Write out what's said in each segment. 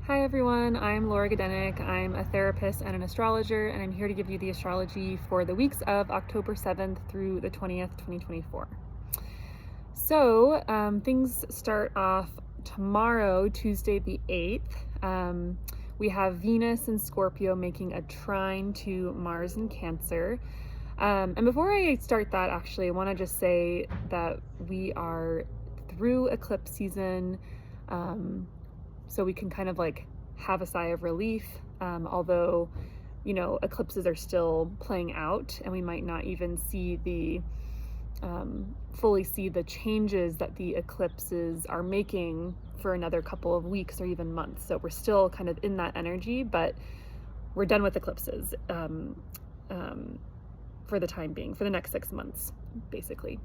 Hi everyone, I'm Laura Gadenik. I'm a therapist and an astrologer, and I'm here to give you the astrology for the weeks of October 7th through the 20th, 2024. So things start off tomorrow, Tuesday the 8th. We have Venus in Scorpio making a trine to Mars in Cancer. And before I start that, actually, I want to just say that we are through eclipse season. So we can kind of like have a sigh of relief, although, eclipses are still playing out and we might not even see fully see the changes that the eclipses are making for another couple of weeks or even months. So we're still kind of in that energy, but we're done with eclipses for the time being, for the next 6 months, basically.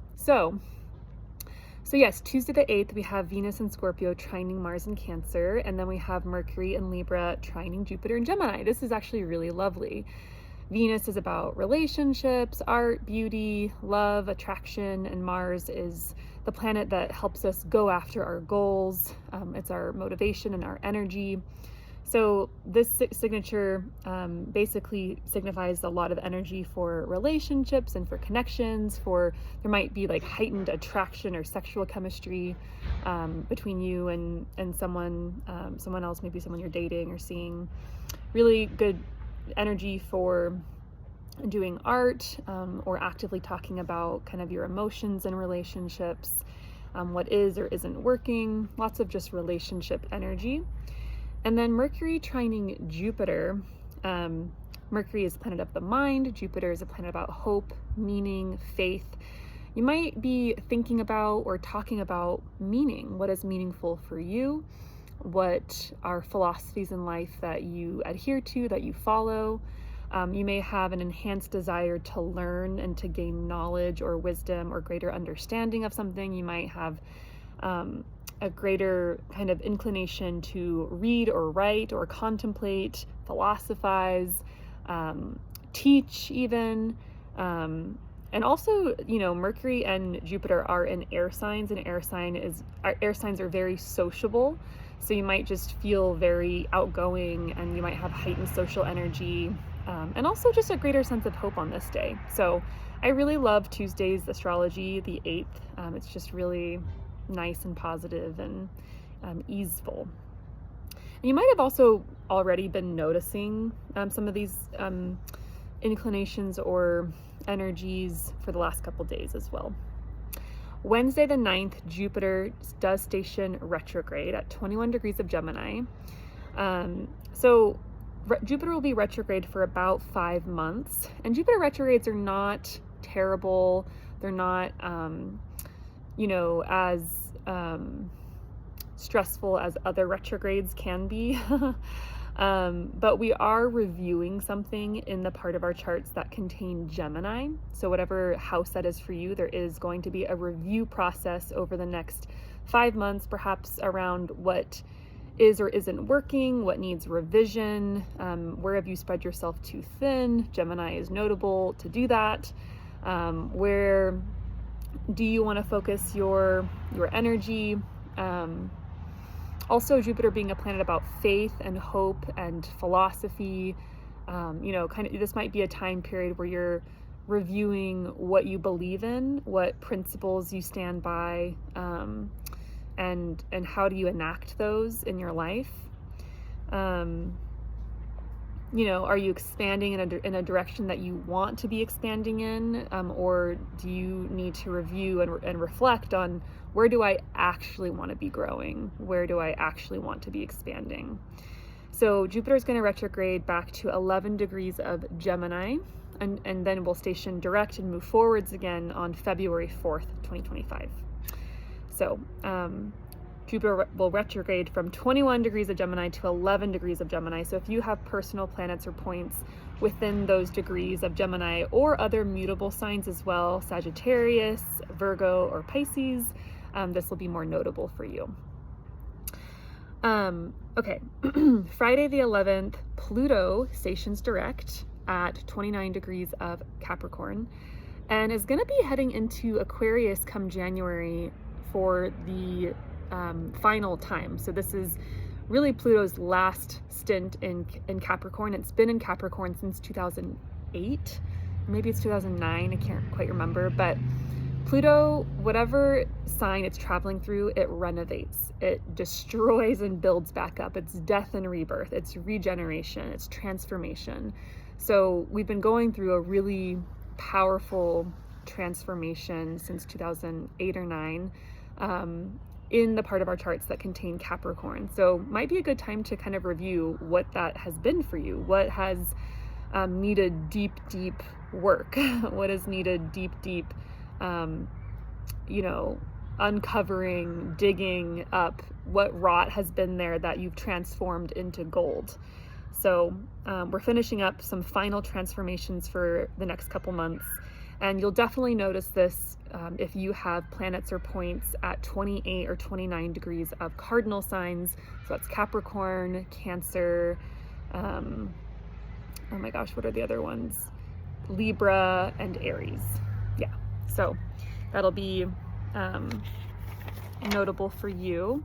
So yes, Tuesday the 8th, we have Venus in Scorpio trining Mars in Cancer, and then we have Mercury in Libra trining Jupiter in Gemini. This is actually really lovely. Venus is about relationships, art, beauty, love, attraction, and Mars is the planet that helps us go after our goals. It's our motivation and our energy. So this signature basically signifies a lot of energy for relationships and for connections. There might be like heightened attraction or sexual chemistry between you and someone else, maybe someone you're dating or seeing. Really good energy for doing art or actively talking about kind of your emotions and relationships, what is or isn't working. Lots of just relationship energy. And then Mercury trining Jupiter. Mercury is a planet of the mind. Jupiter is a planet about hope, meaning, faith. You might be thinking about or talking about meaning. What is meaningful for you? What are philosophies in life that you adhere to, that you follow? You may have an enhanced desire to learn and to gain knowledge or wisdom or greater understanding of something. You might have a greater kind of inclination to read or write or contemplate, philosophize, teach even. And also, Mercury and Jupiter are in air signs, and air signs are very sociable. So you might just feel very outgoing and you might have heightened social energy, and also just a greater sense of hope on this day. So I really love Tuesday's astrology, the 8th. It's just really nice and positive and easeful. And you might have also already been noticing some of these inclinations or energies for the last couple days as well. Wednesday the 9th, Jupiter does station retrograde at 21 degrees of Gemini. Jupiter will be retrograde for about 5 months, and Jupiter retrogrades are not terrible. They're not as stressful as other retrogrades can be. But we are reviewing something in the part of our charts that contain Gemini. So whatever house that is for you, there is going to be a review process over the next 5 months, perhaps around what is or isn't working, what needs revision, where have you spread yourself too thin? Gemini is notable to do that. Where do you want to focus your energy? Also, Jupiter being a planet about faith and hope and philosophy, this might be a time period where you're reviewing what you believe in, what principles you stand by, and how do you enact those in your life. Are you expanding in a direction that you want to be expanding in, or do you need to review and reflect on where do I actually want to be growing? Where do I actually want to be expanding? So Jupiter is going to retrograde back to 11 degrees of Gemini, and then we'll station direct and move forwards again on February 4th, 2025. So Jupiter will retrograde from 21 degrees of Gemini to 11 degrees of Gemini. So if you have personal planets or points within those degrees of Gemini or other mutable signs as well, Sagittarius, Virgo, or Pisces, this will be more notable for you. Okay, Friday the 11th, Pluto stations direct at 29 degrees of Capricorn and is going to be heading into Aquarius come January for the final time. So this is really Pluto's last stint in Capricorn. It's been in Capricorn since 2008, maybe it's 2009, I can't quite remember, but Pluto, whatever sign it's traveling through, it renovates, it destroys and builds back up. It's death and rebirth, it's regeneration, it's transformation. So we've been going through a really powerful transformation since 2008 or 9 in the part of our charts that contain Capricorn. So might be a good time to kind of review what that has been for you, what has needed deep work, what has needed deep uncovering, digging up, what rot has been there that you've transformed into gold. So we're finishing up some final transformations for the next couple months, and you'll definitely notice this if you have planets or points at 28 or 29 degrees of cardinal signs. So that's Capricorn, Cancer, oh my gosh, what are the other ones? Libra and Aries. Yeah, so that'll be notable for you.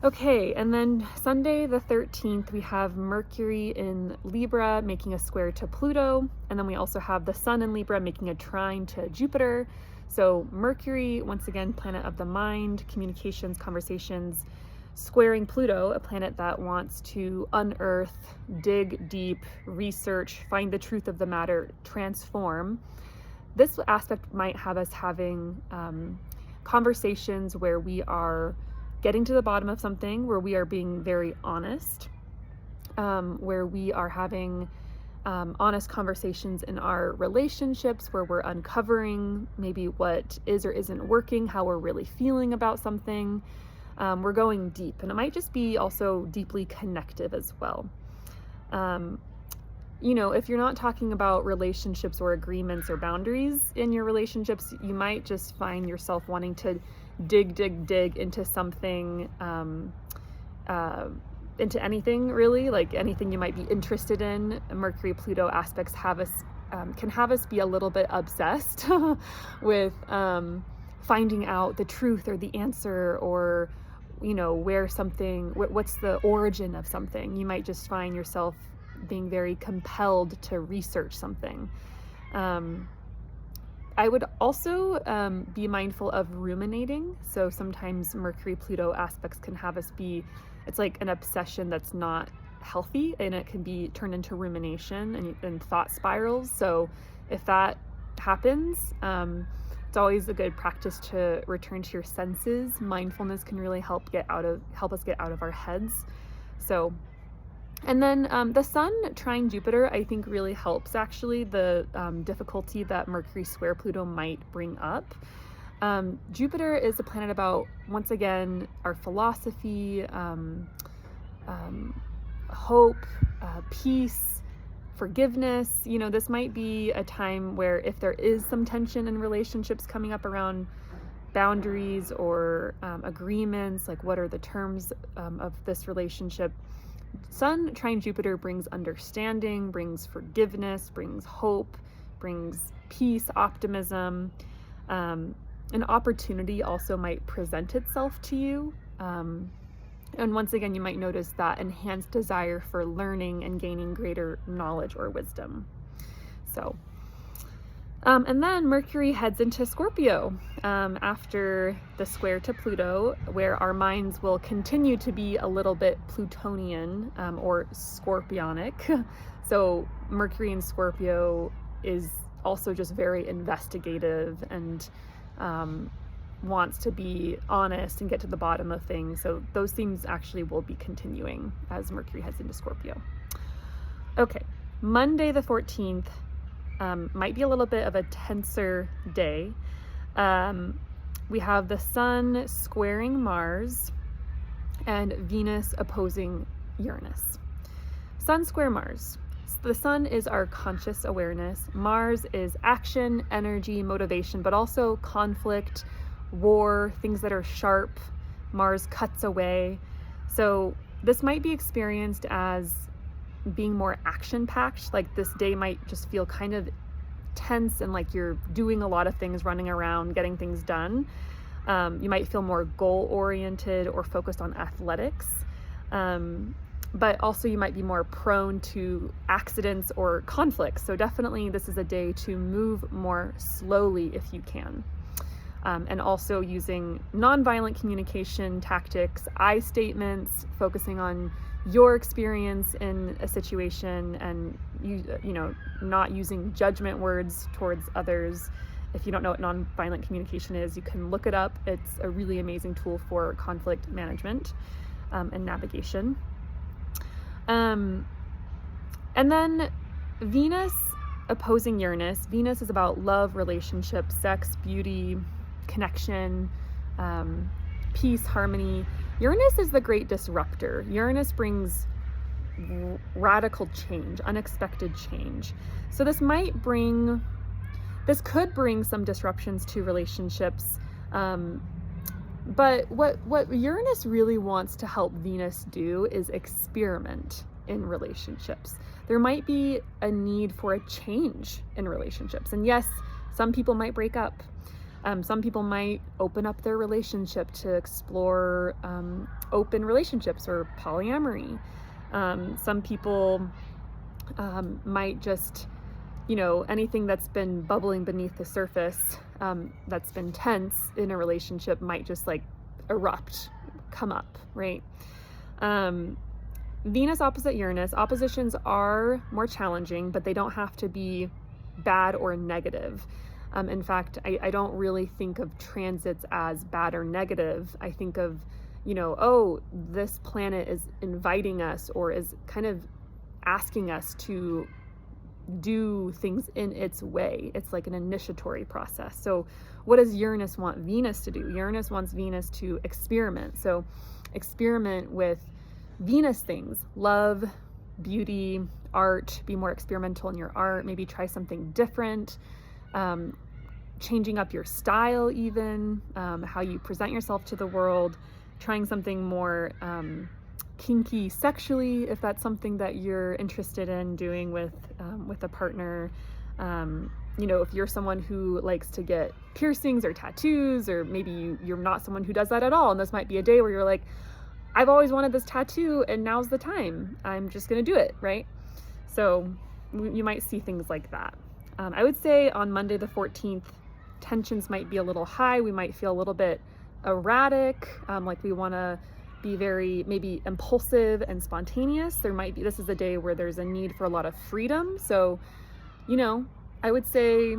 Okay, and then Sunday the 13th, we have Mercury in Libra making a square to Pluto, and then we also have the Sun in Libra making a trine to Jupiter. So Mercury, once again, planet of the mind, communications, conversations, squaring Pluto, a planet that wants to unearth, dig deep, research, find the truth of the matter, transform. This aspect might have us having conversations where we are getting to the bottom of something, where we are being very honest, where we are having honest conversations in our relationships, where we're uncovering maybe what is or isn't working, how we're really feeling about something. We're going deep, and it might just be also deeply connective as well. If you're not talking about relationships or agreements or boundaries in your relationships, you might just find yourself wanting to dig into something, into anything really, like anything you might be interested in. Mercury Pluto aspects can have us be a little bit obsessed with finding out the truth or the answer, or what's the origin of something. You might just find yourself being very compelled to research something. I would also be mindful of ruminating. So sometimes Mercury Pluto aspects can have us it's like an obsession that's not healthy, and it can be turned into rumination and thought spirals. So if that happens, it's always a good practice to return to your senses. Mindfulness can really help us get out of our heads. So, and then the Sun trine Jupiter, I think, really helps actually the difficulty that Mercury square Pluto might bring up. Jupiter is a planet about, once again, our philosophy, hope, peace, forgiveness. This might be a time where if there is some tension in relationships coming up around boundaries or agreements, like what are the terms of this relationship, Sun trine Jupiter brings understanding, brings forgiveness, brings hope, brings peace, optimism. An opportunity also might present itself to you. And once again, you might notice that enhanced desire for learning and gaining greater knowledge or wisdom. So, and then Mercury heads into Scorpio after the square to Pluto, where our minds will continue to be a little bit Plutonian or Scorpionic. So Mercury in Scorpio is also just very investigative and wants to be honest and get to the bottom of things. So those themes actually will be continuing as Mercury heads into Scorpio. Okay, Monday the 14th might be a little bit of a tenser day. We have the Sun squaring Mars and Venus opposing Uranus. Sun square Mars. The Sun is our conscious awareness. Mars is action, energy, motivation, but also conflict, war, things that are sharp. Mars cuts away. So this might be experienced as being more action-packed. Like this day might just feel kind of tense and like you're doing a lot of things, running around, getting things done. You might feel more goal-oriented or focused on athletics. But also you might be more prone to accidents or conflicts. So definitely this is a day to move more slowly if you can. And also using nonviolent communication tactics, I statements, focusing on your experience in a situation, and not using judgment words towards others. If you don't know what nonviolent communication is, you can look it up. It's a really amazing tool for conflict management and navigation. And then Venus opposing Uranus. Venus is about love, relationship, sex, beauty, connection, peace, harmony. Uranus is the great disruptor. Uranus brings radical change, unexpected change. So this could bring some disruptions to relationships. But what Uranus really wants to help Venus do is experiment in relationships. There might be a need for a change in relationships. And yes, some people might break up. Some people might open up their relationship to explore open relationships or polyamory. Some people might just, anything that's been bubbling beneath the surface, that's been tense in a relationship might just like erupt, come up, right? Venus opposite Uranus. Oppositions are more challenging, but they don't have to be bad or negative. In fact, I don't really think of transits as bad or negative. I think of, this planet is inviting us or is kind of asking us to do things in its way. It's like an initiatory process. So what does Uranus want Venus to do? Uranus wants Venus to experiment. So experiment with Venus things, love, beauty, art, be more experimental in your art, maybe try something different, changing up your style even, how you present yourself to the world, trying something more kinky sexually, if that's something that you're interested in doing with a partner. If you're someone who likes to get piercings or tattoos, or maybe you're not someone who does that at all, and this might be a day where you're like, I've always wanted this tattoo and now's the time. I'm just gonna do it, right? So you might see things like that. I would say on Monday the 14th, tensions might be a little high. We might feel a little bit erratic, like we want to be very maybe impulsive and spontaneous. This is a day where there's a need for a lot of freedom. So, I would say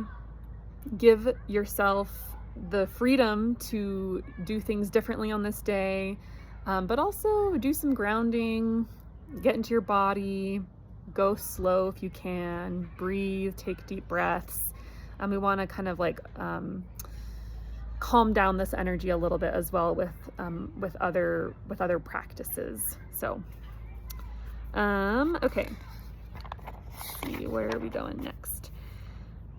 give yourself the freedom to do things differently on this day, but also do some grounding, get into your body, go slow if you can, breathe, take deep breaths. We want to kind of like calm down this energy a little bit as well with other practices. So, okay. Let's see, where are we going next?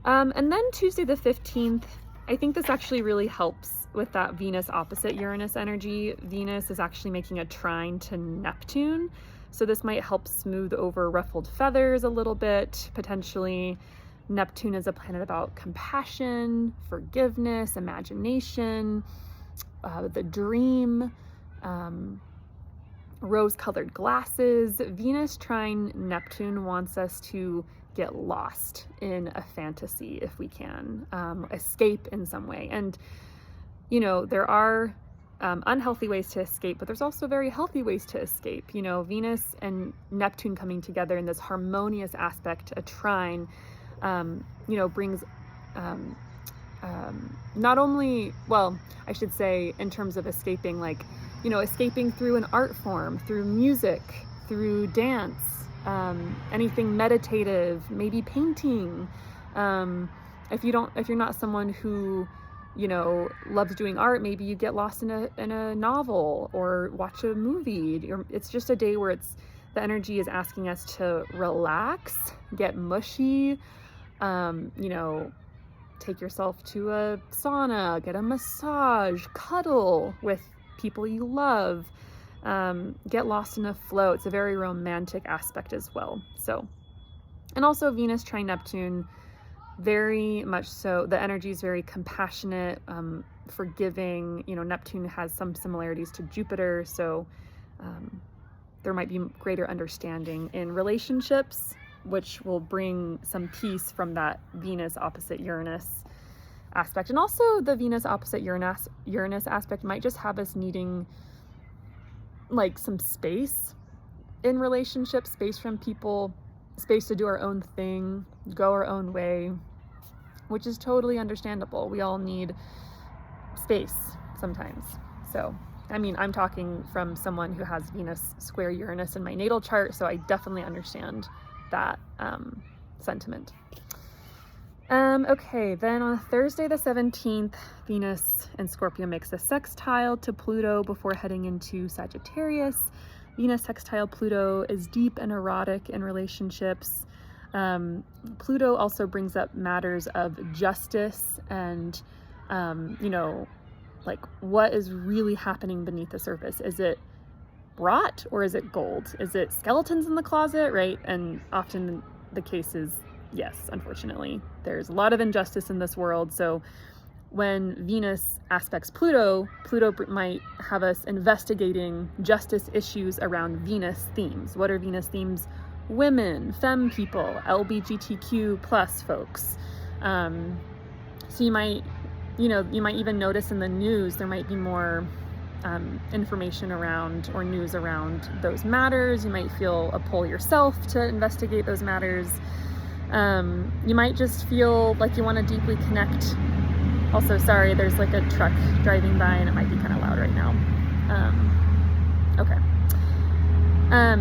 And then Tuesday the 15th, I think this actually really helps with that Venus opposite Uranus energy. Venus is actually making a trine to Neptune. So this might help smooth over ruffled feathers a little bit, potentially. Neptune is a planet about compassion, forgiveness, imagination, the dream, rose-colored glasses. Venus trine Neptune wants us to get lost in a fantasy if we can, escape in some way. And, there are unhealthy ways to escape, but there's also very healthy ways to escape. Venus and Neptune coming together in this harmonious aspect, a trine, brings not only, well, I should say in terms of escaping, like, escaping through an art form, through music, through dance, anything meditative, maybe painting. If you're not someone who, loves doing art, maybe you get lost in a novel or watch a movie. It's just a day where the energy is asking us to relax, get mushy, take yourself to a sauna, get a massage, cuddle with people you love, get lost in a flow. It's a very romantic aspect as well. So, and also Venus trine Neptune, very much so. The energy is very compassionate, forgiving. Neptune has some similarities to Jupiter. So, there might be greater understanding in relationships, which will bring some peace from that Venus opposite Uranus aspect. And also the Venus opposite Uranus aspect might just have us needing like some space in relationships, space from people, space to do our own thing, go our own way, which is totally understandable. We all need space sometimes. So, I mean, I'm talking from someone who has Venus square Uranus in my natal chart, so I definitely understand that sentiment. Okay, then on Thursday the 17th, Venus in Scorpio makes a sextile to Pluto before heading into Sagittarius. Venus sextile Pluto is deep and erotic in relationships. Pluto also brings up matters of justice and, like what is really happening beneath the surface. Is it rot or is it gold? Is it skeletons in the closet, right? And often the case is yes, unfortunately. There's a lot of injustice in this world. So when Venus aspects Pluto, Pluto might have us investigating justice issues around Venus themes. What are Venus themes? Women, femme people, LGBTQ plus folks. So you might even notice in the news, there might be more information around or news around those matters. You might feel a pull yourself to investigate those matters. You might just feel like you want to deeply connect. Also, sorry, there's like a truck driving by and it might be kind of loud right now. Okay.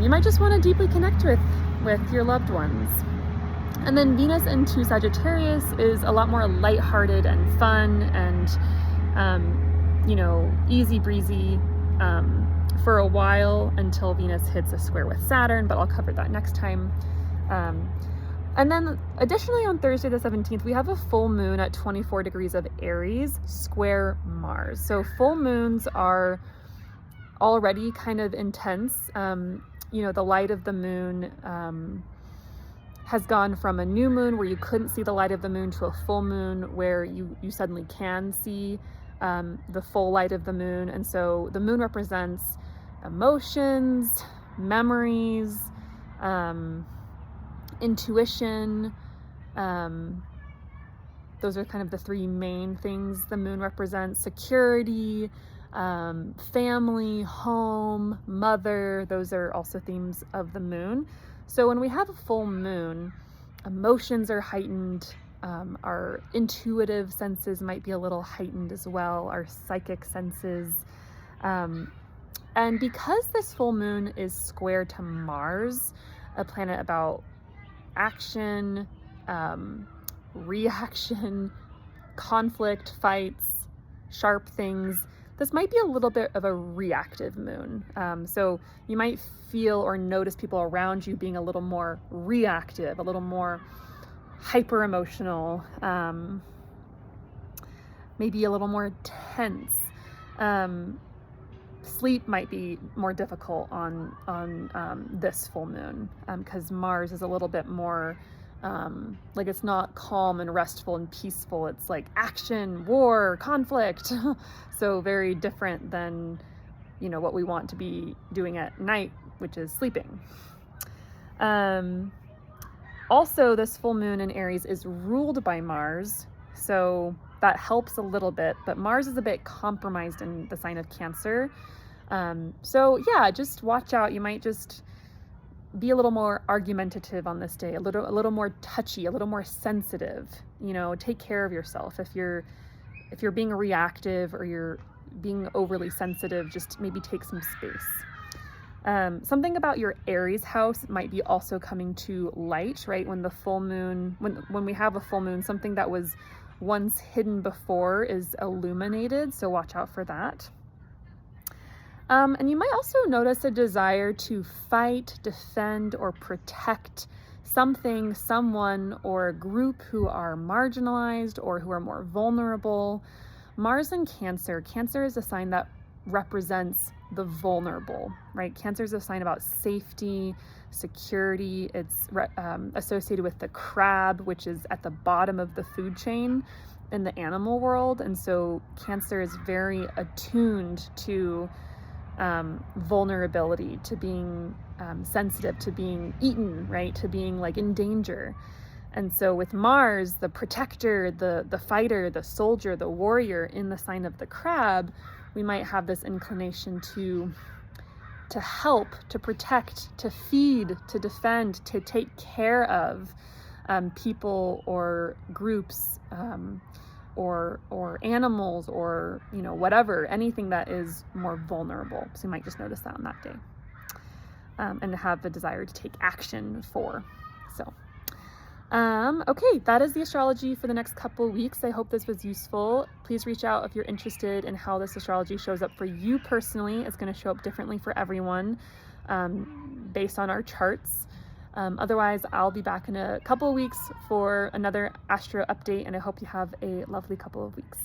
You might just want to deeply connect with your loved ones. And then Venus into Sagittarius is a lot more lighthearted and fun and, easy breezy for a while until Venus hits a square with Saturn, but I'll cover that next time. And then additionally on Thursday the 17th, we have a full moon at 24 degrees of Aries square Mars. So full moons are already kind of intense. The light of the moon has gone from a new moon where you couldn't see the light of the moon to a full moon where you suddenly can see the full light of the moon. And so the moon represents emotions, memories, intuition. Those are kind of the three main things the moon represents: security, family, home, mother. Those are also themes of the moon. So when we have a full moon, emotions are heightened. Our intuitive senses might be a little heightened as well, our psychic senses. And because this full moon is square to Mars, a planet about action, reaction, conflict, fights, sharp things, this might be a little bit of a reactive moon. So you might feel or notice people around you being a little more reactive, a little more hyper emotional, maybe a little more tense. Sleep might be more difficult on this full moon because Mars is a little bit more like it's not calm and restful and peaceful. It's like action, war, conflict. So very different than what we want to be doing at night, which is sleeping. Also, this full moon in Aries is ruled by Mars, so that helps a little bit, but Mars is a bit compromised in the sign of Cancer. So yeah, just watch out. You might just be a little more argumentative on this day, a little more touchy, a little more sensitive. Take care of yourself. If you're being reactive or you're being overly sensitive, just maybe take some space. Something about your Aries house might be also coming to light, right? When the full moon, when we have a full moon, something that was once hidden before is illuminated. So watch out for that. And you might also notice a desire to fight, defend, or protect something, someone, or a group who are marginalized or who are more vulnerable. Mars in Cancer. Cancer is a sign that represents the vulnerable, right? Cancer is a sign about safety, security. It's associated with the crab, which is at the bottom of the food chain in the animal world. And so Cancer is very attuned to vulnerability, to being sensitive, to being eaten, right? To being like in danger. And so with Mars, the protector, the fighter, the soldier, the warrior in the sign of the crab, we might have this inclination to help, to protect, to feed, to defend, to take care of people or groups, or animals, or whatever, anything that is more vulnerable. So you might just notice that on that day, and have the desire to take action for. So okay, that is the astrology for the next couple weeks. I hope this was useful. Please reach out if you're interested in how this astrology shows up for you personally. It's going to show up differently for everyone, based on our charts. Otherwise, I'll be back in a couple of weeks for another astro update, and I hope you have a lovely couple of weeks.